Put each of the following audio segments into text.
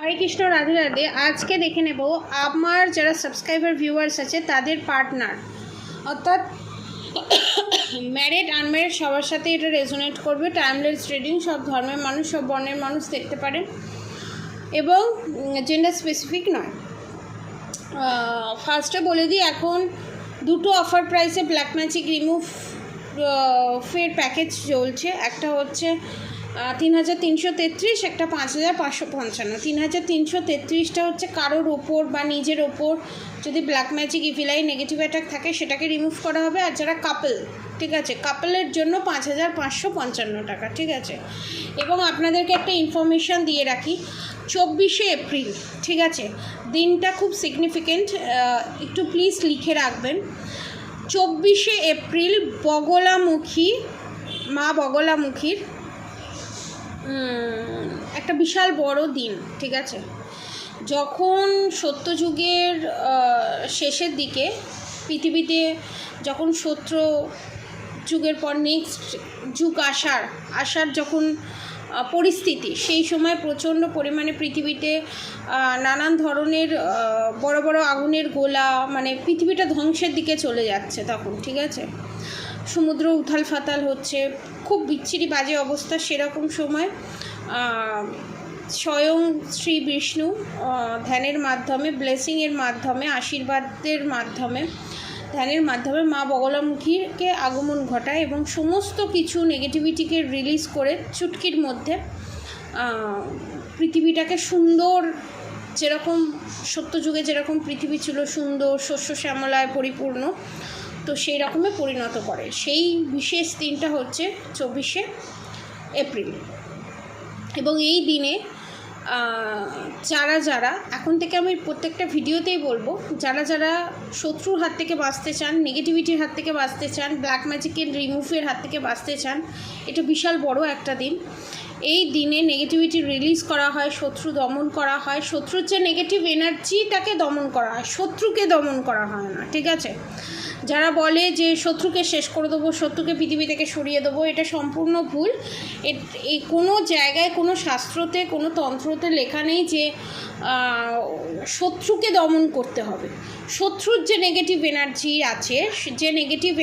হরে কৃষ্ণ, রাধে রাধে। আজকে দেখে নেব আমার যারা সাবস্ক্রাইবার ভিউয়ার্স আছে তাদের পার্টনার, অর্থাৎ ম্যারিড আনম্যারিড সবার সাথে এটা রেজোনেট করবে। টাইমলেস রিডিং, সব ধর্মের মানুষ, সব বর্ণের মানুষ দেখতে পারেন এবং জেন্ডার স্পেসিফিক নয়। ফার্স্টে বলে দিই, এখন দুটো অফার প্রাইসে ব্ল্যাক ম্যাজিক রিমুভ ফের প্যাকেজ চলছে। একটা হচ্ছে 3333, একটা 5555। 3333টা হচ্ছে কারোর ওপর বা নিজের ওপর যদি black magic evil eye negative attack থাকে সেটাকে রিমুভ করা হবে। আর যারা কাপল, ঠিক আছে, কাপলের জন্য 5555 টাকা, ঠিক আছে। এবং আপনাদেরকে একটা ইনফরমেশান দিয়ে রাখি, 24শে এপ্রিল, ঠিক আছে, দিনটা খুব সিগনিফিকেন্ট, একটু প্লিজ লিখে রাখবেন। 24শে এপ্রিল বগলামুখী, মা বগলামুখীর একটা বিশাল বড় দিন, ঠিক আছে। যখন সত্যযুগের শেষের দিকে পৃথিবীতে যখন সত্য যুগের পর নেক্সট যুগ আসার যখন পরিস্থিতি, সেই সময় প্রচণ্ড পরিমাণে পৃথিবীতে নানান ধরনের বড় বড় আগুনের গোলা, মানে পৃথিবীটা ধ্বংসের দিকে চলে যাচ্ছে তখন, ঠিক আছে। সমুদ্র উথাল ফাতাল হচ্ছে, খুব বিচ্ছিরি বাজে অবস্থা। সেরকম সময় স্বয়ং শ্রী বিষ্ণু ধ্যানের মাধ্যমে, ব্লেসিংয়ের মাধ্যমে, আশীর্বাদের মাধ্যমে, ধ্যানের মাধ্যমে মা বগলামুখীকে আগমন ঘটায় এবং সমস্ত কিছু নেগেটিভিটিকে রিলিজ করে চুটকির মধ্যে পৃথিবীটাকে সুন্দর, যেরকম সত্যযুগে যেরকম পৃথিবী ছিল সুন্দর শস্য শ্যামলায় পরিপূর্ণ, তো সেই রকমে পরিণত করে। সেই বিশেষ দিনটা হচ্ছে 24শে এপ্রিল। এবং এই দিনে যারা এখন থেকে আমি প্রত্যেকটা ভিডিওতেই বলবো, যারা শত্রুর হাত থেকে বাঁচতে চান, নেগেটিভিটির হাত থেকে বাঁচতে চান, ব্ল্যাক ম্যাজিকের রিমুভের হাত থেকে বাঁচতে চান, এটা বিশাল বড় একটা দিন। এই দিনে নেগেটিভিটি রিলিজ করা হয়, শত্রু দমন করা হয়, শত্রুর যে নেগেটিভ এনার্জিটাকে দমন করা হয়, শত্রুকে দমন করা হয় না, ঠিক আছে। যারা বলে যে শত্রুকে শেষ করে দেবো, শত্রুকে পৃথিবী থেকে সরিয়ে দেবো, এটা সম্পূর্ণ ভুল। এই কোনো জায়গায়, কোনো শাস্ত্রতে, কোনো তন্ত্রতে লেখা নেই যে শত্রুকে দমন করতে হবে। শত্রুর যে নেগেটিভ এনার্জি আছে, যে নেগেটিভ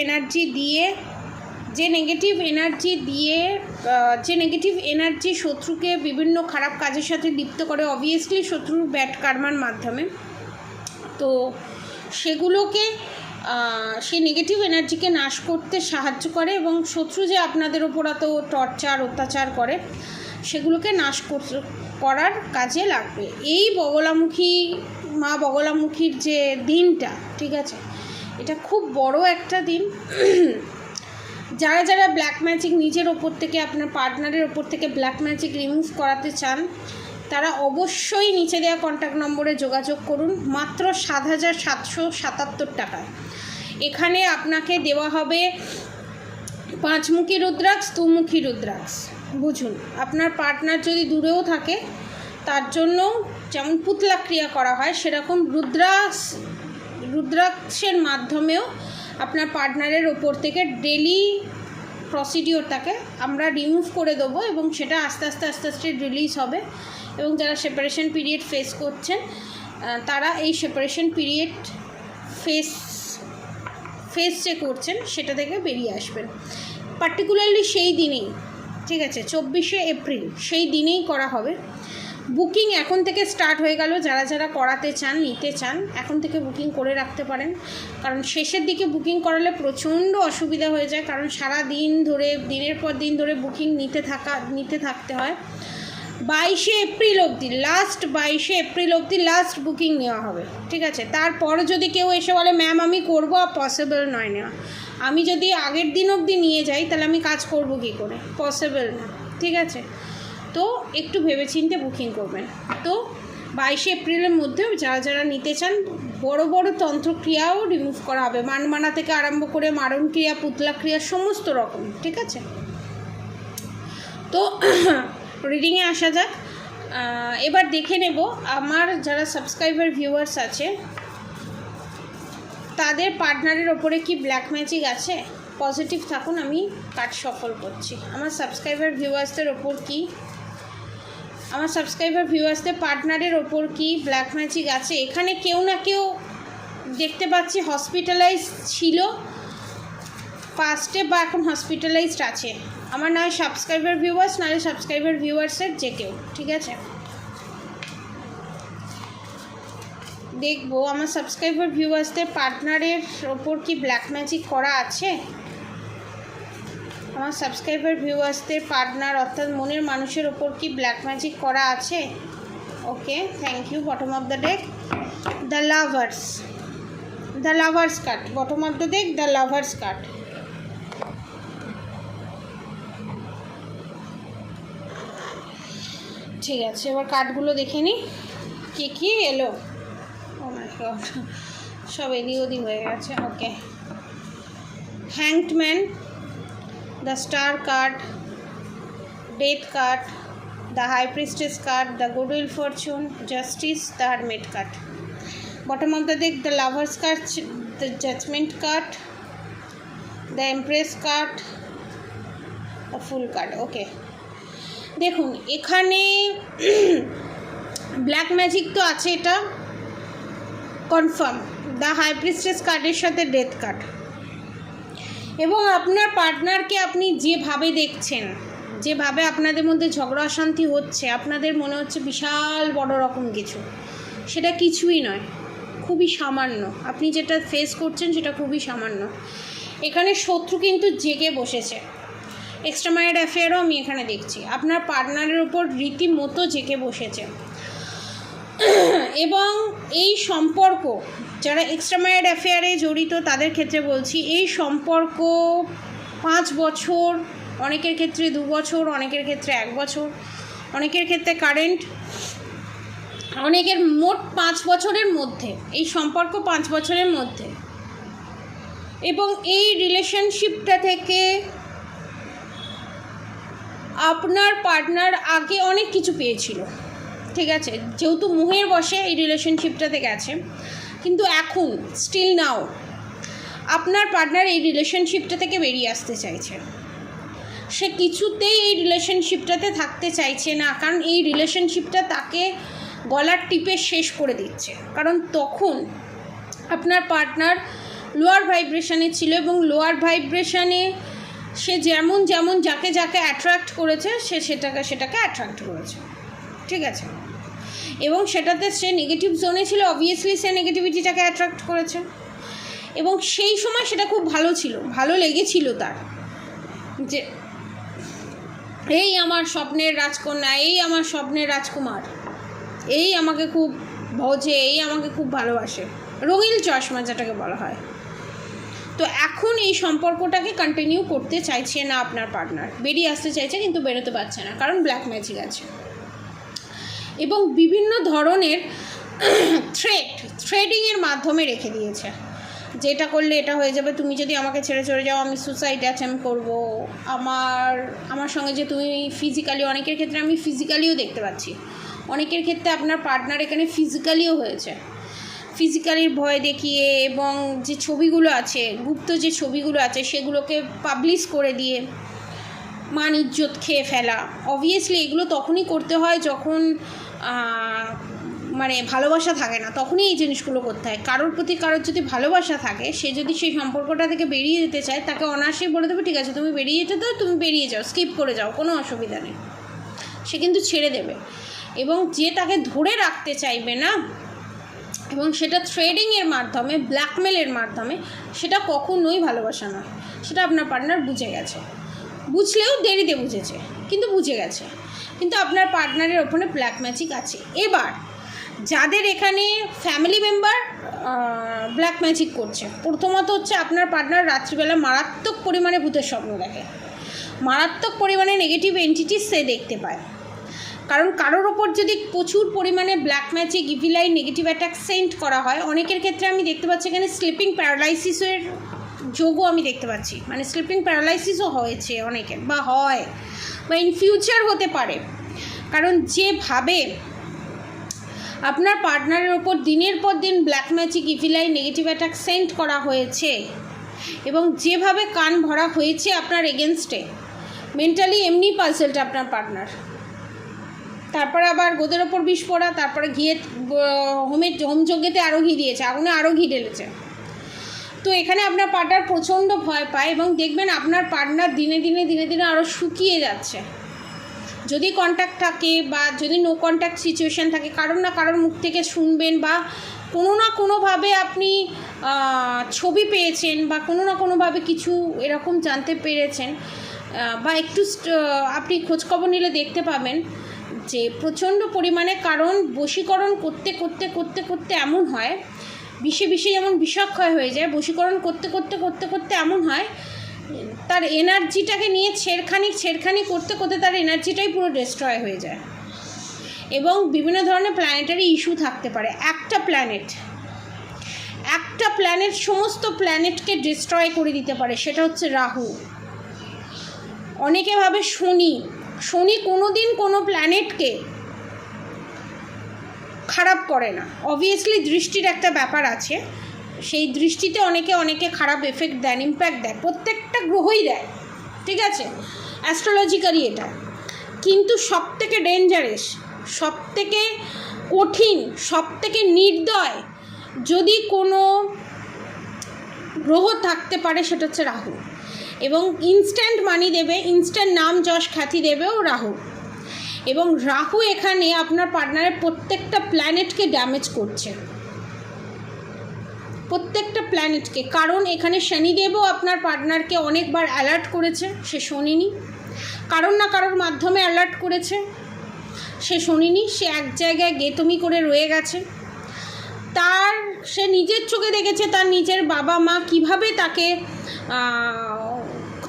এনার্জি শত্রুকে বিভিন্ন খারাপ কাজের সাথে লিপ্ত করে, অবভিয়াসলি শত্রুর ব্যাড কার্মার মাধ্যমে, তো সেগুলোকে সেই নেগেটিভ এনার্জিকে নাশ করতে সাহায্য করে এবং শত্রু যে আপনাদের ওপর এত টর্চার অত্যাচার করে সেগুলোকে নাশ করার কাজে লাগবে। এই মা বগলামুখীর যে দিনটা, ঠিক আছে, এটা খুব বড় একটা দিন। যারা ব্ল্যাক ম্যাজিক নিজের ওপর থেকে, আপনার পার্টনারের ওপর থেকে ব্ল্যাক ম্যাজিক রিমুভ করাতে চান, তারা অবশ্যই নিচে দেওয়া কন্ট্যাক্ট নম্বরে যোগাযোগ করুন। মাত্র 7,777 টাকায় এখানে আপনাকে দেওয়া হবে 5মুখী রুদ্রাক্ষ, 2মুখী রুদ্রাক্ষ। বুঝুন, আপনার পার্টনার যদি দূরেও থাকে তার জন্য যেমন পুতলা ক্রিয়া করা হয়, সেরকম রুদ্রাক্ষের মাধ্যমেও আপনার পার্টনারের ওপর থেকে ডেলি প্রসিডিওরটাকে আমরা রিমুভ করে দেবো এবং সেটা আস্তে আস্তে রিলিজ হবে। এবং যারা সেপারেশন পিরিয়ড ফেস করছেন তারা এই সেপারেশন পিরিয়ড ফেস যে করছেন সেটা থেকে বেরিয়ে আসবেন। পার্টিকুলারলি সেই দিনেই, ঠিক আছে, 24শে এপ্রিল, সেই দিনেই করা হবে। বুকিং এখন থেকে স্টার্ট হয়ে গেল। যারা করাতে চান, নিতে চান, এখন থেকে বুকিং করে রাখতে পারেন। কারণ শেষের দিকে বুকিং করালে প্রচণ্ড অসুবিধা হয়ে যায়, কারণ সারা দিন ধরে, দিনের পর দিন ধরে বুকিং নিতে থাকতে হয়। 22শে এপ্রিল অবধি, লাস্ট 22শে এপ্রিল অবধি লাস্ট বুকিং নেওয়া হবে, ঠিক আছে। তারপর যদি কেউ এসে বলে ম্যাম আমি করবো, পসিবল নয় নেওয়া। আমি যদি আগের দিন অবধি নিয়ে যাই তাহলে আমি কাজ করব কী করে, পসিবল না, ঠিক আছে। তো একটু ভেবেচিন্তে বুকিং করবেন। তো 22শে এপ্রিলের মধ্যে যারা নিতে চান, বড় বড় তন্ত্রক্রিয়াও রিমুভ করা হবে, মানমানা থেকে আরম্ভ করে মারণ ক্রিয়া, পুতলা ক্রিয়া, সমস্ত রকম, ঠিক আছে। তো রিডিংয়ে আসা যাক। এবার দেখে নেব আমার যারা সাবস্ক্রাইবার ভিউয়ার্স আছে তাদের পার্টনারের ওপরে কি ব্ল্যাক ম্যাজিক আছে। পজিটিভ থাকুন, আমি কাজ সফল করছি। আমার সাবস্ক্রাইবার ভিউয়ার্সদের ওপর কি আমার সাবস্ক্রাইবার ভিউয়ার্সদের পার্টনারের ওপর কি ব্ল্যাক ম্যাজিক আছে? এখানে কেউ না কেউ দেখতে পাচ্ছি হসপিটালাইজ ছিল ফার্স্টে বা এখন হসপিটালাইজড আছে। আমার না হয় সাবস্ক্রাইবার ভিউয়ার্স, নাহলে সাবস্ক্রাইবার ভিউয়ার্সের যে কেউ, ঠিক আছে? দেখবো আমার সাবস্ক্রাইবার ভিউয়ার্সদের পার্টনারের ওপর কি ব্ল্যাক ম্যাজিক করা আছে। আমার সাবস্ক্রাইবার ভিউয়ার্সদের পার্টনার অর্থাৎ মনের মানুষের ওপর কি ব্ল্যাক ম্যাজিক করা আছে? Okay, thank you. Bottom of the deck the lovers card. Bottom of the deck the lovers card. ঠিক আছে, এবার কার্ডগুলো দেখে নিই কী কী এলো। ও মাই গড, সব এদিক ওদিক হয়ে গেছে। Okay, hanged man, the star card, death card, the high priestess card, the goodwill fortune, justice, the hermit card. Bottom of the deck the lovers card, the judgment card, the empress card, the full card. Okay, দেখুন এখানে black magic তো আছে, এটা confirm. The high priestess কার্ডের সাথে death card, এবং আপনার পার্টনারকে আপনি যেভাবে দেখছেন, যেভাবে আপনাদের মধ্যে ঝগড়া অশান্তি হচ্ছে, আপনাদের মনে হচ্ছে বিশাল বড় রকম কিছু, সেটা কিছুই নয়, খুবই সামান্য। আপনি যেটা ফেস করছেন সেটা খুবই সামান্য। এখানে শত্রু কিন্তু জেগে বসেছে। এক্সট্রা ম্যারিড অ্যাফেয়ারও আমি এখানে দেখছি, আপনার পার্টনারের ওপর রীতিমতো জেগে বসেছে। এবং এই সম্পর্ক, যারা এক্সট্রা ম্যারিড অ্যাফেয়ারে জড়িত তাদের ক্ষেত্রে বলছি, এই সম্পর্ক 5 বছর, অনেকের ক্ষেত্রে 2 বছর, অনেকের ক্ষেত্রে 1 বছর, অনেকের ক্ষেত্রে কারেন্ট, অনেকের মোট 5 বছরের মধ্যে, এই সম্পর্ক 5 বছরের মধ্যে। এবং এই রিলেশনশিপটা থেকে আপনার পার্টনার আগে অনেক কিছু পেয়েছিল, ঠিক আছে, যেহেতু মোহের বশে এই রিলেশনশিপটাতে গেছে, কিন্তু এখন স্টিল নাও আপনার পার্টনার এই রিলেশনশিপটা থেকে বেরিয়ে আসতে চাইছে। সে কিছুতেই এই রিলেশনশিপটাতে থাকতে চাইছে না, কারণ এই রিলেশনশিপটা তাকে গলার টিপে শেষ করে দিচ্ছে। কারণ তখন আপনার পার্টনার লোয়ার ভাইব্রেশনে ছিল, এবং লোয়ার ভাইব্রেশনে সে যেমন যাকে অ্যাট্রাক্ট করেছে, সে সেটাকে অ্যাট্রাক্ট করেছে, ঠিক আছে, এবং সেটাতে সে নেগেটিভ জোনে ছিল, অবভিয়াসলি সে নেগেটিভিটিটাকে অ্যাট্রাক্ট করেছে। এবং সেই সময় সেটা খুব ভালো ছিল, ভালো লেগেছিল তার, যে এই আমার স্বপ্নের রাজকন্যা, এই আমার স্বপ্নের রাজকুমার, এই আমাকে খুব ভজে, এই আমাকে খুব ভালোবাসে, রঙিন চশমা যেটাকে বলা হয়। তো এখন এই সম্পর্কটাকে কন্টিনিউ করতে চাইছে না আপনার পার্টনার, বেরিয়ে আসতে চাইছে কিন্তু বেরোতে পারছে না, কারণ ব্ল্যাক ম্যাজিক আছে। এবং বিভিন্ন ধরনের থ্রেডিংয়ের মাধ্যমে রেখে দিয়েছে, যেটা করলে এটা হয়ে যাবে, তুমি যদি আমাকে ছেড়ে চলে যাও আমি সুসাইড অ্যাটেম্প করবো, আমার সঙ্গে যে তুমি ফিজিক্যালি, অনেকের ক্ষেত্রে আমি ফিজিক্যালিও দেখতে পাচ্ছি, অনেকের ক্ষেত্রে আপনার পার্টনার এখানে ফিজিক্যালিও হয়েছে, ফিজিক্যালির ভয় দেখিয়ে, এবং যে ছবিগুলো আছে, গুপ্ত যে ছবিগুলো আছে, সেগুলোকে পাবলিশ করে দিয়ে মান ইজ্জত খেয়ে ফেলা। অবভিয়াসলি এগুলো তখনই করতে হয় যখন মানে ভালোবাসা থাকে না, তখনই এই জিনিসগুলো করতে হয়। কারোর প্রতি কারোর যদি ভালোবাসা থাকে, সে যদি সেই সম্পর্কটা থেকে বেরিয়ে যেতে চায়, তাকে অনায়াসেই বলে দেবে ঠিক আছে তুমি বেরিয়ে যেতে দাও, তুমি বেরিয়ে যাও, স্কিপ করে যাও, কোনো অসুবিধা নেই, সে কিন্তু ছেড়ে দেবে। এবং যে তাকে ধরে রাখতে চাইবে না, এবং সেটা থ্রেডিংয়ের মাধ্যমে, ব্ল্যাকমেলের মাধ্যমে, সেটা কখনোই ভালোবাসা নয়। সেটা আপনার পার্টনার বুঝে গেছে, বুঝলেও দেরিতে বুঝেছে, কিন্তু বুঝে গেছে। কিন্তু আপনার পার্টনারের ওখানে ব্ল্যাক ম্যাজিক আছে। এবার যাদের এখানে ফ্যামিলি মেম্বার ব্ল্যাক ম্যাজিক করছে, প্রথমত হচ্ছে আপনার পার্টনার রাত্রিবেলা মারাত্মক পরিমাণে ভূতের স্বপ্ন দেখে, মারাত্মক পরিমাণে নেগেটিভ এন্টিটিস সে দেখতে পায়। কারণ কারোর ওপর যদি প্রচুর পরিমাণে black magic, evil I, negative attack send করা হয়, অনেকের ক্ষেত্রে আমি দেখতে পাচ্ছি এখানে স্লিপিং প্যারালাইসিসের যোগও আমি দেখতে পাচ্ছি, মানে স্লিপিং প্যারালাইসিসও হয়েছে অনেকের, বা হয়, বা ইন ফিউচার হতে পারে। কারণ যেভাবে আপনার পার্টনারের ওপর দিনের পর দিন black magic, evil I, negative attack send করা হয়েছে, এবং যেভাবে কান ভরা হয়েছে আপনার এগেনস্টে, মেন্টালি এমনি পাজলড আপনার পার্টনার। তারপরে আবার গোদের ওপর বিষ পড়া, তারপরে ঘিয়ে হোমযজ্ঞেতে আরও ঘি দিয়েছে, আগুনে আরও ঘি ঢেলেছে। তো এখানে আপনার পার্টনার প্রচণ্ড ভয় পায় এবং দেখবেন আপনার পার্টনার দিনে দিনে আরও শুকিয়ে যাচ্ছে। যদি কন্ট্যাক্ট থাকে বা যদি নো কন্ট্যাক্ট সিচুয়েশান থাকে, কারোর না কারোর মুখ থেকে শুনবেন বা কোনো না কোনোভাবে আপনি ছবি পেয়েছেন বা কোনো না কোনোভাবে কিছু এরকম জানতে পেরেছেন বা একটু আপনি খোঁজখবর নিলে দেখতে পাবেন যে প্রচণ্ড পরিমাণে, কারণ বশীকরণ করতে এমন হয়, বিষে যেমন বিষক্ষয় হয়ে যায়, বশীকরণ করতে এমন হয় তার এনার্জিটাকে নিয়ে ছেড়খানি করতে তার এনার্জিটাই পুরো ডিস্ট্রয় হয়ে যায়। এবং বিভিন্ন ধরনের প্ল্যানেটারি ইস্যু থাকতে পারে। একটা প্ল্যানেট সমস্ত প্ল্যানেটকে ডিস্ট্রয় করে দিতে পারে, সেটা হচ্ছে রাহু। অনেকে ভাবে শনি কোনো দিন কোনো প্ল্যানেটকে খারাপ করে না। অবভিয়াসলি দৃষ্টির একটা ব্যাপার আছে, সেই দৃষ্টিতে অনেকে খারাপ এফেক্ট দেন, ইম্প্যাক্ট দেয়, প্রত্যেকটা গ্রহই দেয়, ঠিক আছে, অ্যাস্ট্রোলজিক্যালি এটা। কিন্তু সবথেকে ডেঞ্জারাস, সবথেকে কঠিন, সবথেকে নির্দয় যদি কোনো গ্রহ থাকতে পারে সেটা হচ্ছে রাহু। এবং ইনস্ট্যান্ট মানি দেবে, ইনস্ট্যান্ট নাম যশ খ্যাতি দেবেও রাহু। এবং রাহু এখানে আপনার পার্টনারের প্রত্যেকটা প্ল্যানেটকে ড্যামেজ করছে, প্রত্যেকটা প্ল্যানেটকে। কারণ এখানে শনিদেবও আপনার পার্টনারকে অনেকবার অ্যালার্ট করেছে, সে শোনেনি। কারোর না কারোর মাধ্যমে অ্যালার্ট করেছে, সে শোনেনি, সে এক জায়গায় গেতমি করে রয়ে গেছে। সে নিজের চোখে দেখেছে তার নিজের বাবা মা কিভাবে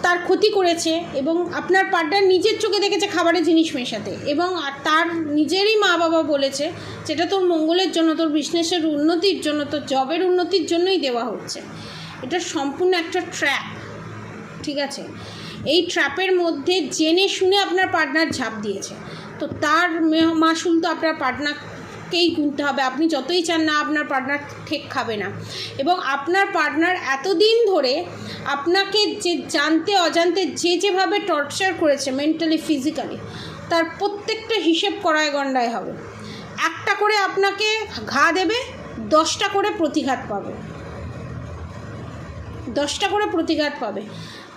তার ক্ষতি করেছে, এবং আপনার পার্টনার নিজের চোখে দেখেছে খাবারের জিনিস মেশাতে, এবং তার নিজেরই মা বাবা বলেছে যেটা তোর মঙ্গলের জন্য, তোর বিজনেসের উন্নতির জন্য, তোর জবের উন্নতির জন্যই দেওয়া হচ্ছে। এটা সম্পূর্ণ একটা ট্র্যাপ, ঠিক আছে। এই ট্র্যাপের মধ্যে জেনে শুনে আপনার পার্টনার ঝাঁপ দিয়েছে, তো তার মাসুল তো আপনার পার্টনারকেই গুনতে হবে। আপনি যতই চান না, আপনার পার্টনার ঠেক খাবে না। এবং আপনার পার্টনার এতদিন ধরে আপনাকে যে জানতে অজান্তে যেভাবে টর্চার করেছে মেন্টালি, ফিজিক্যালি, তার প্রত্যেকটা হিসেব করায় গণ্ডায় হবে। একটা করে আপনাকে ঘা দেবে, 10টা করে প্রতিঘাত পাবে, 10টা করে প্রতিঘাত পাবে।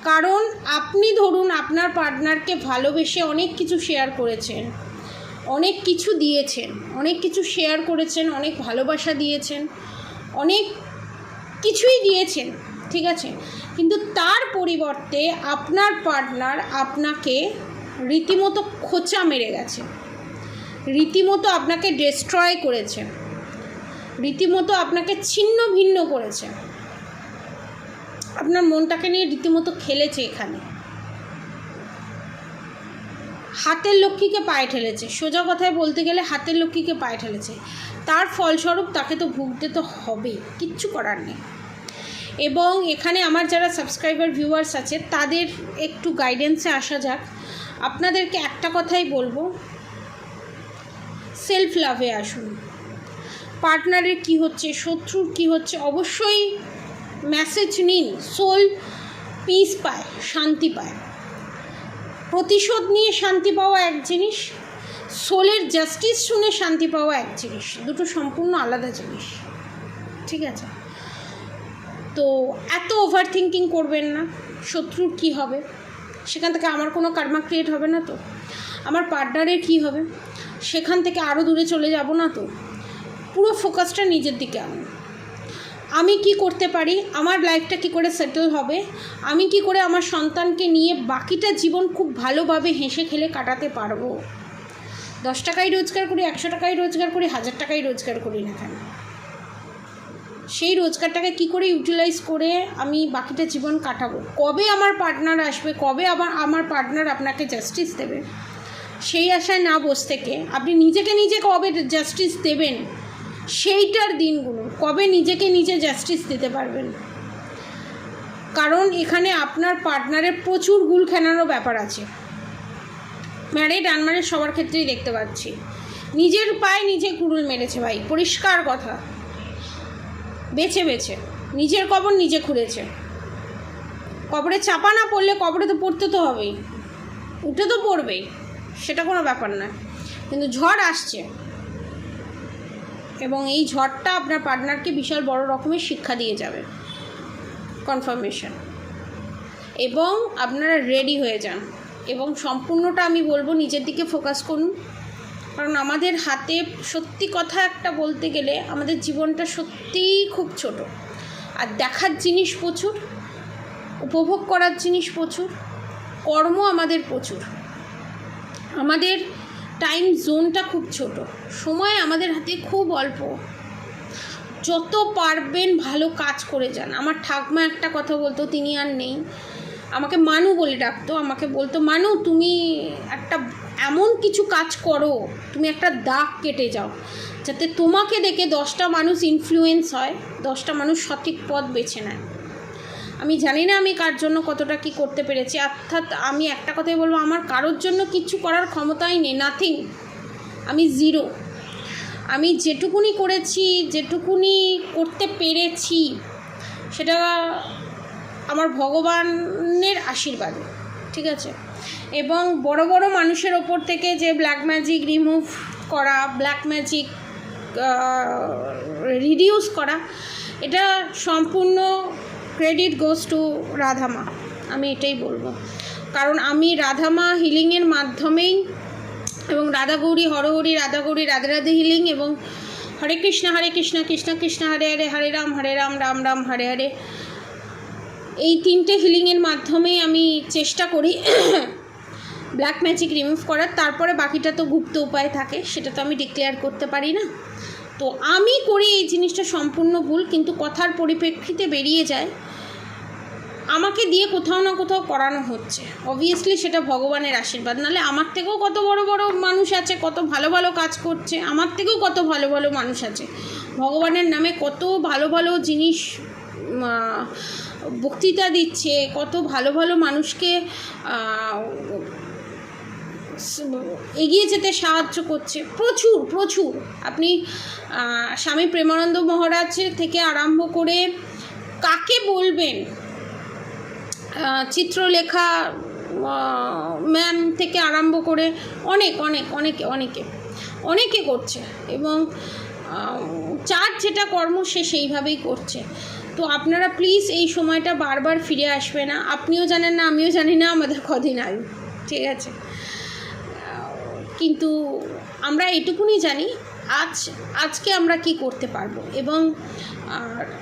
কারণ আপনি ধরুন আপনার পার্টনারকে ভালোবেসে অনেক কিছু শেয়ার করেছেন, অনেক কিছু দিয়েছেন, অনেক কিছু শেয়ার করেছেন, অনেক ভালোবাসা দিয়েছেন, অনেক কিছুই দিয়েছেন, ঠিক আছে। কিন্তু তার পরিবর্তে আপনার পার্টনার আপনাকে রীতিমতো খোঁচা মেরে গেছে, রীতিমতো আপনাকে ডিস্ট্রয় করেছে, রীতিমতো আপনাকে ছিন্ন ভিন্ন করেছে, আপনার মনটাকে নিয়ে রীতিমতো খেলেছে। এখানে হাতের লক্ষ্মীকে পায়ে ঠেলেছে, সোজা কথায় বলতে গেলে হাতের লক্ষ্মীকে পায়ে ঠেলেছে। তার ফলস্বরূপ তাকে তো ভুগতে তো হবেই, কিচ্ছু করার নেই। এবং এখানে আমার যারা সাবস্ক্রাইবার ভিউয়ার্স আছে তাদের একটু গাইডেন্সে আসা যাক। আপনাদেরকে একটা কথাই বলবো, সেলফ লাভে আসুন। পার্টনারের কি হচ্ছে, শত্রুর কি হচ্ছে, অবশ্যই মেসেজ নিন। সোল পিস পায়, শান্তি পায়। প্রতিশোধ নিয়ে শান্তি পাওয়া এক জিনিস, সোলের জাস্টিস শুনে শান্তি পাওয়া এক জিনিস, দুটো সম্পূর্ণ আলাদা জিনিস, ঠিক আছে। তো এত ওভার থিঙ্কিং করবেন না। শত্রুর কি হবে, সেখান থেকে আমার কোনো কার্মা ক্রিয়েট হবে না তো? আমার পার্টনারের কি হবে, সেখান থেকে আরও দূরে চলে যাব না তো? পুরো ফোকাসটা নিজের দিকে আনুন। আমি কি করতে পারি, আমার লাইফটা কি করে সেটেল হবে, আমি কি করে আমার সন্তানকে নিয়ে বাকিটা জীবন খুব ভালোভাবে হেসে খেলে কাটাতে পারবো। 10 টাকাই রোজগার করি, 100 টাকাই রোজগার করি, 1000 টাকাই রোজগার করি না কেন, সেই রোজগারটাকে কি করে ইউটিলাইজ করে আমি বাকিটা জীবন কাটাবো। কবে আমার পার্টনার আসবে, কবে আবার আমার পার্টনার আপনাকে জাস্টিস দেবে, সেই আশায় না বসে থেকে আপনি নিজেকে নিজে কবে জাস্টিস দেবেন, সেইটার দিনগুলো কবে নিজেকে নিজে জাস্টিস দিতে পারবেন। কারণ এখানে আপনার পার্টনারের প্রচুর গুল খেলানো ব্যাপার আছে। ম্যারিড আনম্যারিড সবার ক্ষেত্রেই দেখতে পাচ্ছি, নিজের পায়ে নিজে কুড়ুল মেরেছে ভাই, পরিষ্কার কথা। বেছে বেছে নিজের কবর নিজে খুঁড়েছে। কবরে চাপা না পড়লে কবরে তো পড়তে তো হবেই, উঠে তো পড়বেই, সেটা কোনো ব্যাপার না। কিন্তু ঝড় আসছে, এবং এই ঝড়টা আপনার পার্টনারকে বিশাল বড় রকমের শিক্ষা দিয়ে যাবে, কনফার্মেশন। এবং আপনারা রেডি হয়ে যান, এবং সম্পূর্ণটা আমি বলবো নিজের দিকে ফোকাস করুন। কারণ আমাদের হাতে সত্যি কথা একটা বলতে গেলে আমাদের জীবনটা সত্যিই খুব ছোট, আর দেখার জিনিস প্রচুর, উপভোগ করার জিনিস প্রচুর, কর্ম আমাদের প্রচুর, আমাদের টাইম জোনটা খুব ছোট, সময় আমাদের হাতে খুব অল্প। যত পারবেন ভালো কাজ করে যান। আমার ঠাকমা একটা কথা বলতো, তিনি আর নেই, আমাকে মানু বলে ডাকতো, আমাকে বলতো, মানু তুমি একটা এমন কিছু কাজ করো, তুমি একটা দাগ কেটে যাও, যাতে তোমাকে দেখে 10টা মানুষ ইনফ্লুয়েন্স হয়, 10টা মানুষ সঠিক পথ বেছে নেয়। আমি জানি না আমি কার জন্য কতটা কি করতে পেরেছি, অর্থাৎ আমি একটা কথাই বলবো, আমার কারোর জন্য কিচ্ছু করার ক্ষমতাই নেই, নাথিং, আমি জিরো। আমি যেটুকুনি করেছি, যেটুকুনি করতে পেরেছি, সেটা আমার ভগবানের আশীর্বাদে, ঠিক আছে। এবং বড় বড় মানুষের ওপর থেকে যে ব্ল্যাক ম্যাজিক রিমুভ করা, ব্ল্যাক ম্যাজিক রিডিউস করা, এটা সম্পূর্ণ ক্রেডিট গোজ টু রাধামা, আমি এটাই বলবো। কারণ আমি রাধামা হিলিংয়ের মাধ্যমেই, এবং রাধা গৌরী হরহরি, রাধা গৌরী রাধে রাধে হিলিং, এবং হরে কৃষ্ণ কৃষ্ণ কৃষ্ণ হরে হরে, হরে রাম রাম রাম হরে হরে, এই 3টে হিলিংয়ের মাধ্যমেই আমি চেষ্টা করি ব্ল্যাক ম্যাজিক রিমুভ করার। তারপরে বাকিটা তো গুপ্ত উপায় থাকে, সেটা তো আমি ডিক্লেয়ার করতে পারি না। তো আমি করি এই জিনিসটা সম্পূর্ণ ভুল, কিন্তু কথার পরিপ্রেক্ষিতে বেরিয়ে যায়, আমাকে দিয়ে কোথাও না কোথাও করানো হচ্ছে, অবভিয়াসলি সেটা ভগবানের আশীর্বাদ। নাহলে আমার থেকেও কত বড় বড় মানুষ আছে, কত ভালো ভালো কাজ করছে, আমার থেকেও কত ভালো ভালো মানুষ আছে, ভগবানের নামে কত ভালো ভালো জিনিস বক্তৃতা দিচ্ছে, কত ভালো ভালো মানুষকে এগিয়ে যেতে সাহায্য করছে, প্রচুর প্রচুর। আপনি স্বামী প্রেমানন্দ মহারাজ থেকে আরম্ভ করে কাকে বলবেন, চিত্রলেখা ম্যাম থেকে আরম্ভ করে অনেকে করছে, এবং যার যেটা কর্ম সে সেইভাবেই করছে। তো আপনারা প্লিজ এই সময়টা বারবার ফিরে আসবে না, আপনিও জানেন না, আমিও জানি না আমাদের কদিন আয়ু, ঠিক আছে। কিন্তু আমরা এটুকুনি জানি আজকে আমরা কি করতে পারবো। এবং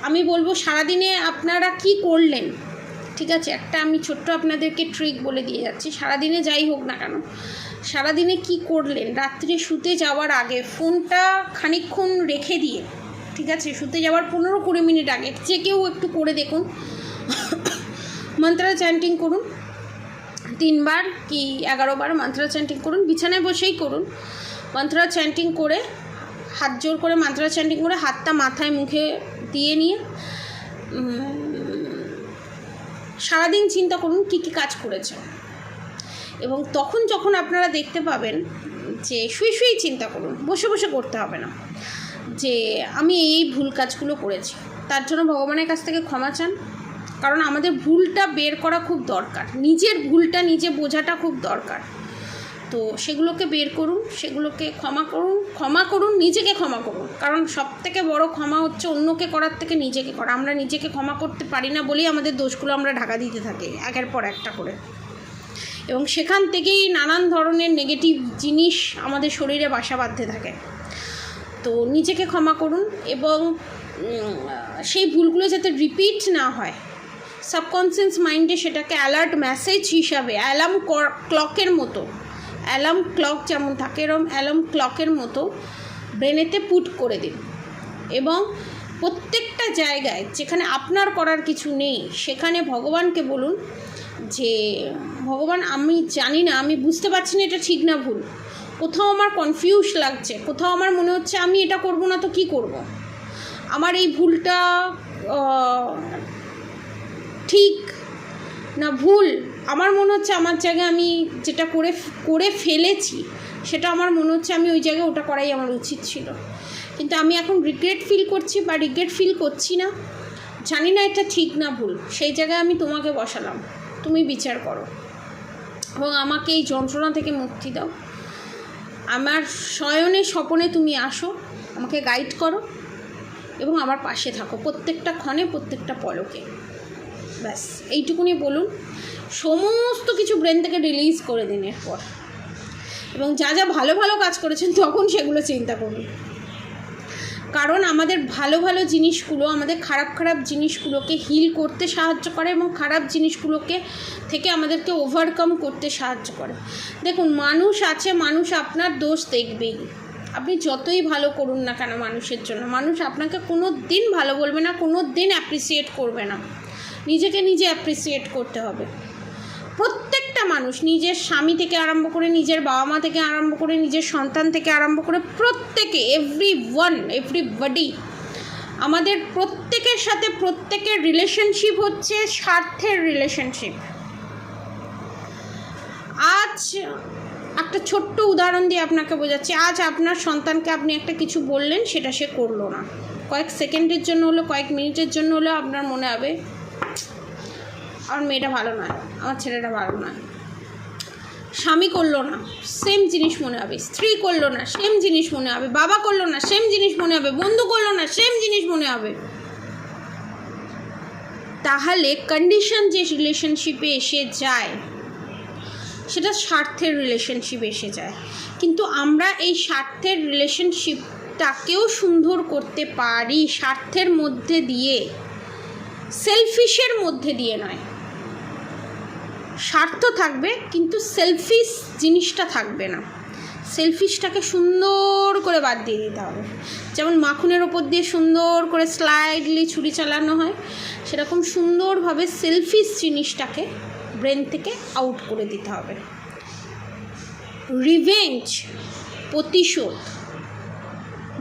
আমি বলবো সারাদিনে আপনারা কি করলেন, ঠিক আছে, একটা আমি ছোট্ট আপনাদেরকে ট্রিক বলে দিয়ে যাচ্ছি। সারাদিনে যাই হোক না কেন, সারাদিনে কি করলেন, রাত্রে শুতে যাওয়ার আগে ফোনটা খানিকক্ষণ রেখে দিয়ে, ঠিক আছে, শুতে যাওয়ার 15-20 মিনিট আগে যে কেউ একটু করে দেখুন, মন্ত্র চ্যান্টিং করুন, 3 বার কি 11 বার মন্ত্র চ্যান্টিং করুন, বিছানায় বসেই করুন। মন্ত্র চ্যান্টিং করে, হাত জোর করে মন্ত্র চ্যান্টিং করে, হাতটা মাথায় মুখে দিয়ে নিয়ে সারাদিন চিন্তা করুন কী কী কাজ করেছেন। এবং তখন যখন আপনারা দেখতে পাবেন যে শুয়ে চিন্তা করুন, বসে বসে করতে হবে না, যে আমি এই ভুল কাজগুলো করেছি, তার জন্য ভগবানের কাছ থেকে ক্ষমা চান। কারণ আমাদের ভুলটা বের করা খুব দরকার, নিজের ভুলটা নিজে বোঝাটা খুব দরকার। তো সেগুলোকে বের করুন, সেগুলোকে ক্ষমা করুন, নিজেকে ক্ষমা করুন। কারণ সবথেকে বড় ক্ষমা হচ্ছে অন্যকে করার থেকে নিজেকে করা। আমরা নিজেকে ক্ষমা করতে পারি না বলেই আমাদের দোষগুলো আমরা ঢাকা দিতে থাকি একের পর একটা করে, এবং সেখান থেকেই নানান ধরনের নেগেটিভ জিনিস আমাদের শরীরে বাসা বাঁধতে থাকে। তো নিজেকে ক্ষমা করুন, এবং সেই ভুলগুলো যাতে রিপিট না হয়, সাবকনসিয়াস মাইন্ডে সেটাকে অ্যালার্ট মেসেজ হিসাবে, অ্যালার্ম ক্লকের মতো, অ্যালার্ম ক্লক যেমন থাকে এরকম অ্যালার্ম ক্লকের মতো ব্রেনেতে পুট করে দিন। এবং প্রত্যেকটা জায়গায় যেখানে আপনার করার কিছু নেই, সেখানে ভগবানকে বলুন যে ভগবান, আমি জানি না, আমি বুঝতে পারছি না এটা ঠিক না ভুল, কোথাও আমার কনফিউজ লাগছে, কোথাও আমার মনে হচ্ছে আমি এটা করব না তো কি করব, আমার এই ভুলটা ঠিক না ভুল, আমার মনে হচ্ছে আমার জায়গায় আমি যেটা করে ফেলেছি সেটা আমার মনে হচ্ছে আমি ওই জায়গায় ওটা করাই আমার উচিত ছিল, কিন্তু আমি এখন রিগ্রেট ফিল করছি বা রিগ্রেট ফিল করছি না, জানি না এটা ঠিক না ভুল। সেই জায়গায় আমি তোমাকে বসালাম, তুমি বিচার করো এবং আমাকে এই যন্ত্রণা থেকে মুক্তি দাও। আমার শয়নে স্বপনে তুমি আসো, আমাকে গাইড করো এবং আমার পাশে থাকো প্রত্যেকটা ক্ষণে, প্রত্যেকটা পলকে। ব্যাস এইটুকুনি বলুন, সমস্ত কিছু ব্রেন থেকে রিলিজ করে দিন এরপর। এবং যা যা ভালো ভালো কাজ করেছেন তখন সেগুলো চিন্তা করুন। কারণ আমাদের ভালো ভালো জিনিসগুলো আমাদের খারাপ খারাপ জিনিসগুলোকে হিল করতে সাহায্য করে এবং খারাপ জিনিসগুলোকে থেকে আমাদেরকে ওভারকাম করতে সাহায্য করে। দেখুন, মানুষ আছে, মানুষ আপনার দোষ দেখবেই। আপনি যতই ভালো করুন না কেন মানুষের জন্য, মানুষ আপনাকে কোনো দিন ভালো বলবে না, কোনো দিন অ্যাপ্রিসিয়েট করবে না। নিজেকে নিজে অ্যাপ্রিসিয়েট করতে হবে। প্রত্যেকটা মানুষ, নিজের স্বামী থেকে আরম্ভ করে, নিজের বাবা মা থেকে আরম্ভ করে, নিজের সন্তান থেকে আরম্ভ করে প্রত্যেকে, এভরিবডি, আমাদের প্রত্যেকের সাথে প্রত্যেকের রিলেশনশিপ হচ্ছে স্বার্থের রিলেশনশিপ। আজ একটা ছোট্ট উদাহরণ দিয়ে আপনাকে বোঝাচ্ছি। আজ আপনার সন্তানকে আপনি একটা কিছু বললেন, সেটা সে করলো না, কয়েক সেকেন্ডের জন্য হলো, কয়েক মিনিটের জন্য হলো আপনার মনে হবে আমার মেয়েটা ভালো নয়, আমার ছেলেটা ভালো নয়। স্বামী করলো না, সেম জিনিস মনে হবে। স্ত্রী করলো না, সেম জিনিস মনে হবে। বাবা করলো না, সেম জিনিস মনে হবে। বন্ধু করলো না, সেম জিনিস মনে হবে। তাহলে কন্ডিশন যে রিলেশনশিপে এসে যায় সেটা স্বার্থের রিলেশনশিপ এসে যায়। কিন্তু আমরা এই স্বার্থের রিলেশনশিপটাকেও সুন্দর করতে পারি স্বার্থের মধ্যে দিয়ে, সেলফিশের মধ্যে দিয়ে নয়। স্বার্থ থাকবে কিন্তু সেলফিশ জিনিসটা থাকবে না। সেলফিশটাকে সুন্দর করে বাদ দিয়ে দিতে হবে। যেমন মাখনের ওপর দিয়ে সুন্দর করে স্লাইডলি ছুরি চালানো হয়, সেরকম সুন্দরভাবে সেলফিশ জিনিসটাকে ব্রেন থেকে আউট করে দিতে হবে। রিভেঞ্জ, প্রতিশোধ,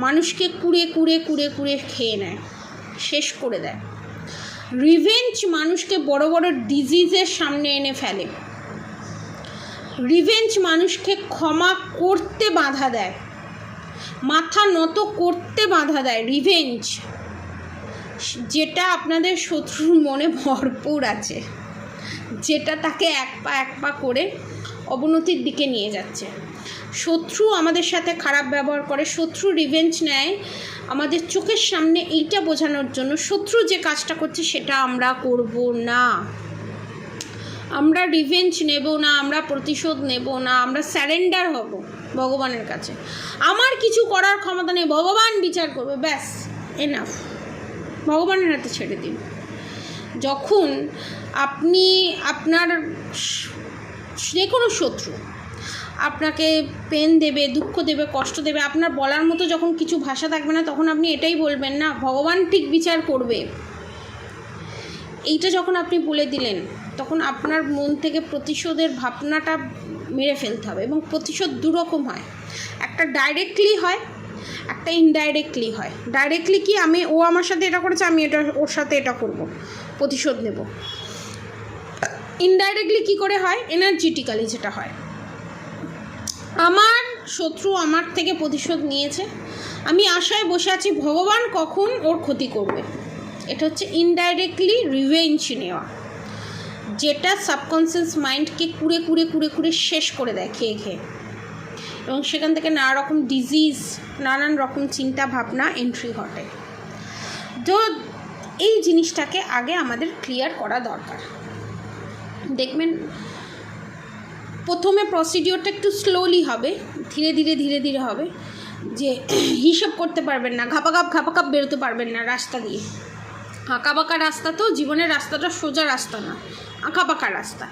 মানুষকে কুড়ে খেয়ে নেয়, শেষ করে দেয়। রিভেঞ্জ মানুষকে বড় বড় ডিজিজের সামনে এনে ফেলে। রিভেঞ্জ মানুষকে ক্ষমা করতে বাধা দেয়, মাথা নত করতে বাধা দেয়। রিভেঞ্জ, যেটা আপনাদের শত্রুর মনে ভরপুর আছে, যেটা তাকে এক পা করে অবনতির দিকে নিয়ে যাচ্ছে। শত্রু আমাদের সাথে খারাপ ব্যবহার করে, শত্রু রিভেঞ্জ নেয় আমাদের চোখের সামনে এইটা বোঝানোর জন্য শত্রু যে কাজটা করছে সেটা আমরা করব না, আমরা রিভেঞ্জ নেব না, আমরা প্রতিশোধ নেব না, আমরা স্যারেন্ডার হব ভগবানের কাছে। আমার কিছু করার ক্ষমতা নেই, ভগবান বিচার করবে, ব্যাস এনাফ, ভগবানের হাতে ছেড়ে দিন। যখন আপনি আপনার যে কোনো শত্রু আপনাকে পেন দেবে, দুঃখ দেবে, কষ্ট দেবে, আপনার বলার মতো যখন কিছু ভাষা থাকবে না, তখন আপনি এটাই বলবেন না, ভগবান ঠিক বিচার করবে। এইটা যখন আপনি বলে দিলেন, তখন আপনার মন থেকে প্রতিশোধের ভাবনাটা মেরে ফেলতে হবে। এবং প্রতিশোধ দুরকম হয়, একটা ডাইরেক্টলি হয়, একটা ইনডাইরেক্টলি হয়। ডাইরেক্টলি কি, ও আমার সাথে এটা করেছে, আমি এটা ওর সাথে এটা করব, প্রতিশোধ নেব। ইনডাইরেক্টলি কি করে হয়, এনার্জেটিক্যালি যেটা হয়, আমার শত্রু আমার থেকে প্রতিশোধ নিয়েছে, আমি আশায় বসে আছি ভগবান কখন ওর ক্ষতি করবে। এটা হচ্ছে ইনডাইরেক্টলি রিভেঞ্জ নেওয়া, যেটা সাবকনসিয়াস মাইন্ডকে কুড়ে শেষ করে দেয় খেয়ে খেয়ে, এবং সেখান থেকে নানা রকম ডিজিজ, নানান রকম চিন্তা ভাবনা এন্ট্রি ঘটে। তো এই জিনিসটাকে আগে আমাদের ক্লিয়ার করা দরকার। দেখবেন প্রথমে প্রসিডিওরটা একটু স্লোলি হবে, ধীরে ধীরে হবে, যে হিসেব করতে পারবেন না, ঘাপাকাপ বেরোতে পারবেন না রাস্তা দিয়ে। আঁকাবাঁকা রাস্তা তো, জীবনের রাস্তাটা সোজা রাস্তা না, আঁকাবাঁকা রাস্তা।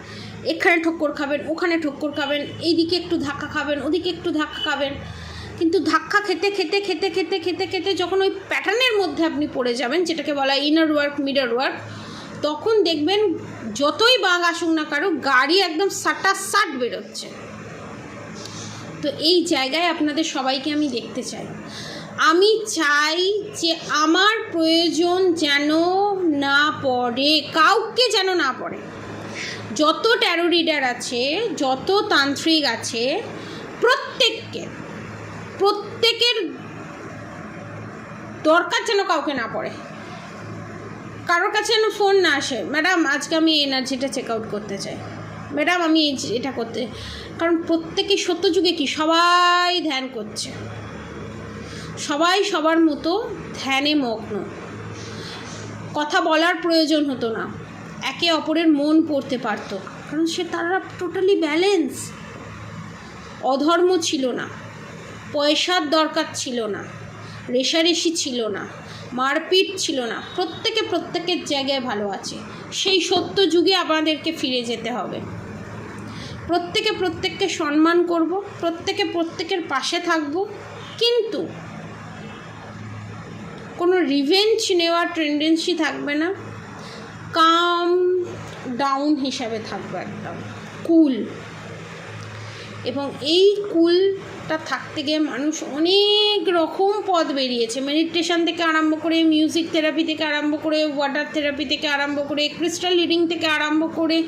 এখানে ঠক্কর খাবেন, ওখানে ঠক্কর খাবেন, এইদিকে একটু ধাক্কা খাবেন, ওদিকে একটু ধাক্কা খাবেন। কিন্তু ধাক্কা খেতে যখন ওই প্যাটার্নের মধ্যে আপনি পড়ে যাবেন, যেটাকে বলা হয় ইনার ওয়ার্ক মিডর ওয়ার্ক, তখন দেখবেন যতই বাঘ আসুক না কারো, গাড়ি একদম সাটাসাট বেরোচ্ছে। তো এই জায়গায় আপনাদের সবাইকে আমি দেখতে চাই। আমি চাই যে আমার প্রয়োজন যেন না পড়ে, কাউকে যেন না পড়ে। যত ট্যারো রিডার আছে, যত তান্ত্রিক আছে, প্রত্যেকের দরকার যেন কাউকে না পড়ে। কারোর কাছে যেন ফোন না আসে, ম্যাডাম আজকে আমি এনার্জিটা চেক আউট করতে চাই, ম্যাডাম আমি এটা করতে, কারণ প্রত্যেকে সত্যযুগে কি সবাই ধ্যান করছে, সবাই সবার মতো ধ্যানে মগ্ন, কথা বলার প্রয়োজন হতো না, একে অপরের মন পড়তে পারতো, কারণ তারা টোটালি ব্যালেন্স। অধর্ম ছিল না, পয়সার দরকার ছিল না, রেষারেষি ছিল না, মারপিট ছিল না, প্রত্যেকে প্রত্যেকের জায়গায় ভালো আছে। সেই সত্য যুগে আমাদেরকে ফিরে যেতে হবে। প্রত্যেকে প্রত্যেককে সম্মান করব, প্রত্যেকে প্রত্যেকের পাশে থাকব, কিন্তু কোনো রিভেঞ্জ নেওয়ার টেন্ডেন্সি থাকবে না, কাম ডাউন হিসাবে থাকবে, একদম কুল। এবং এই কুলটা থাকতে গিয়ে মানুষ অনেক রকম পথ বেরিয়েছে, মেডিটেশন থেকে আরম্ভ করে, মিউজিক থেরাপি থেকে আরম্ভ করে, ওয়াটার থেরাপি থেকে আরম্ভ করে, ক্রিস্টাল রিডিং থেকে আরম্ভ করে,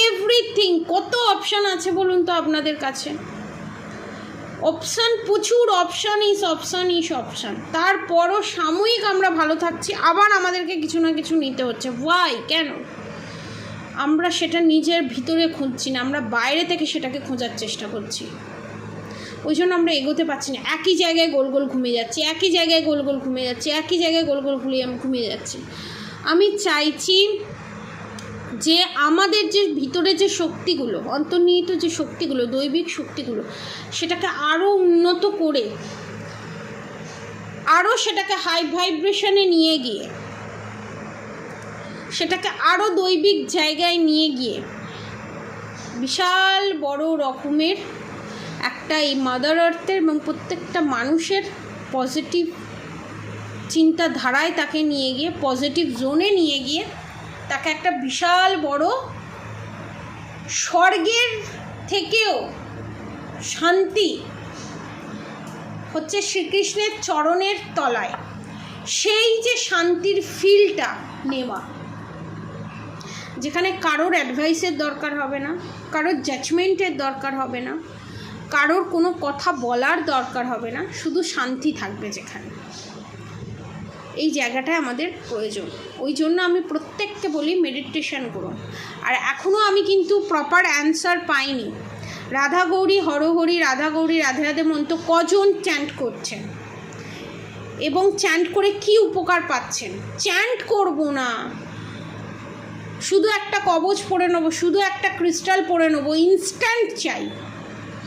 এভরিথিং। কত অপশান আছে বলুন তো আপনাদের কাছে? অপশান প্রচুর, অপশান। তারপরও সাময়িক আমরা ভালো থাকছি, আবার আমাদেরকে কিছু না কিছু নিতে হচ্ছে। ওয়াই? কেন? আমরা সেটা নিজের ভিতরে খুঁজছি না, আমরা বাইরে থেকে সেটাকে খোঁজার চেষ্টা করছি। ওই জন্য আমরা এগোতে পারছি না, একই জায়গায় গোল গোল ঘুমিয়ে যাচ্ছি, একই জায়গায় গোল গোল ঘুমিয়ে যাচ্ছি, একই জায়গায় গোল গোল ঘুমিয়ে যাচ্ছি। আমি চাইছি যে আমাদের যে ভিতরে যে শক্তিগুলো, অন্তর্নিহিত যে শক্তিগুলো, দৈবিক শক্তিগুলো, সেটাকে আরও উন্নত করে, আরও সেটাকে হাই ভাইব্রেশনে নিয়ে গিয়ে, সেটাকে আরও দৈবিক জায়গায় নিয়ে গিয়ে বিশাল বড় রকমের একটা এই মাদার আর্থের এবং প্রত্যেকটা মানুষের পজিটিভ চিন্তাধারায় তাকে নিয়ে গিয়ে, পজিটিভ জোনে নিয়ে গিয়ে, তাকে একটা বিশাল বড় স্বর্গের থেকেও শান্তি হচ্ছে শ্রীকৃষ্ণের চরণের তলায়, সেই যে শান্তির ফিলটা নেওয়া, যেখানে কারোর অ্যাডভাইসের দরকার হবে না, কারোর জাজমেন্টের দরকার হবে না, কারোর কোনো কথা বলার দরকার হবে না, শুধু শান্তি থাকবে যেখানে। এই জায়গাটায় আমাদের প্রয়োজন। ওই জন্য আমি প্রত্যেককে বলি মেডিটেশন করুন। আর এখনও আমি কিন্তু প্রপার অ্যান্সার পাইনি। রাধা গৌরী হরহরি, রাধা গৌরী রাধে রাধে মন্ত্র কজন চ্যান্ট করছেন এবং চ্যান্ট করে কি উপকার পাচ্ছেন? চ্যান্ট করব না, শুধু একটা কবচ পরে নেবো, শুধু একটা ক্রিস্টাল পরে নেবো, ইনস্ট্যান্ট চাই,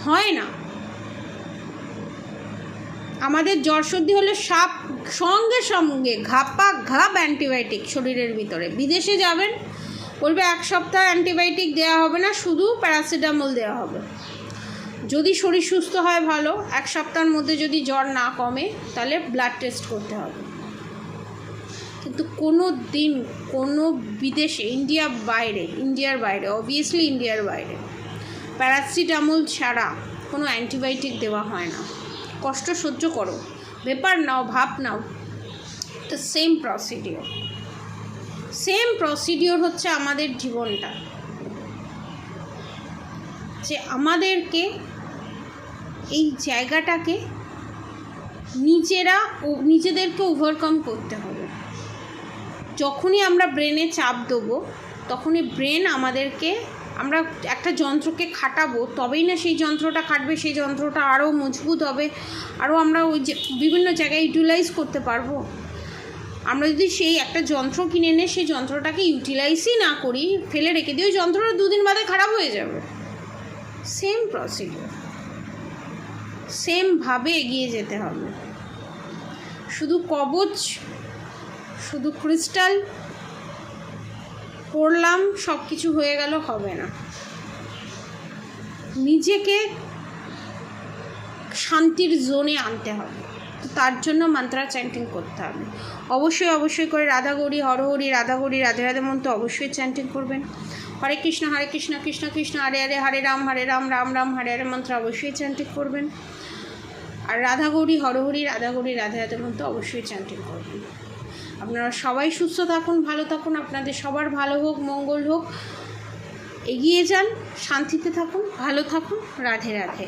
হয় না। আমাদের জ্বর সর্দি হলে সঙ্গে সঙ্গে ঘাপ অ্যান্টিবায়োটিক শরীরের ভিতরে। বিদেশে যাবেন, বলবে 1 সপ্তাহ অ্যান্টিবায়োটিক দেওয়া হবে না, শুধু প্যারাসিটামল দেওয়া হবে। যদি শরীর সুস্থ হয় ভালো, 1 সপ্তাহের মধ্যে যদি জ্বর না কমে তাহলে ব্লাড টেস্ট করতে হবে। কিন্তু কোনো দিন কোনো বিদেশে, ইন্ডিয়ার বাইরে অবভিয়াসলি ইন্ডিয়ার বাইরে প্যারাসিটামল ছাড়া কোনো অ্যান্টিবায়োটিক দেওয়া হয় না। কষ্ট সহ্য করো, ব্যাপার নাও, ভাব নাও, তো সেম প্রসিডিওর হচ্ছে আমাদের জীবনটা, যে আমাদেরকে এই জায়গাটাকে নিজেদেরকে ওভারকাম করতে হবে। যখনই আমরা ব্রেনে চাপ দেবো, তখনই ব্রেন আমাদেরকে, আমরা একটা যন্ত্রকে খাটাবো, তবেই না সেই যন্ত্রটা খাটবে, সেই যন্ত্রটা আরও মজবুত হবে, আরও আমরা ওই যে বিভিন্ন জায়গায় ইউটিলাইজ করতে পারবো। আমরা যদি সেই একটা যন্ত্র কিনে এনে সেই যন্ত্রটাকে ইউটিলাইজই না করি, ফেলে রেখে দিই, ওই যন্ত্রটা 2 দিন বাদে খারাপ হয়ে যাবে। সেম প্রসিডিওর, সেমভাবে এগিয়ে যেতে হবে। শুধু কবচ, শুধু ক্রিস্টাল পড়লাম, সব কিছু হয়ে গেল, হবে না। নিজেকে শান্তির জোনে আনতে হবে, তো তার জন্য মন্ত্রা চ্যান্টিং করতে হবে। অবশ্যই করে রাধা গৌরী হরহরি, রাধা গৌরী রাধে রাধে মন্ত্র অবশ্যই চ্যান্টিং করবেন। হরে কৃষ্ণ কৃষ্ণ কৃষ্ণ হরে হরে, হরে রাম রাম রাম হরে হরে মন্ত্র অবশ্যই চ্যান্টিং করবেন। আর রাধা গৌরী হরহরি, রাধা গৌরী রাধে রাধে মন্ত্র অবশ্যই চ্যান্টিং করবেন। আপনারা সবাই সুস্থ থাকুন, ভালো থাকুন, আপনাদের সবার ভালো হোক, মঙ্গল হোক, এগিয়ে যান, শান্তিতে থাকুন, ভালো থাকুন, রাধে রাধে।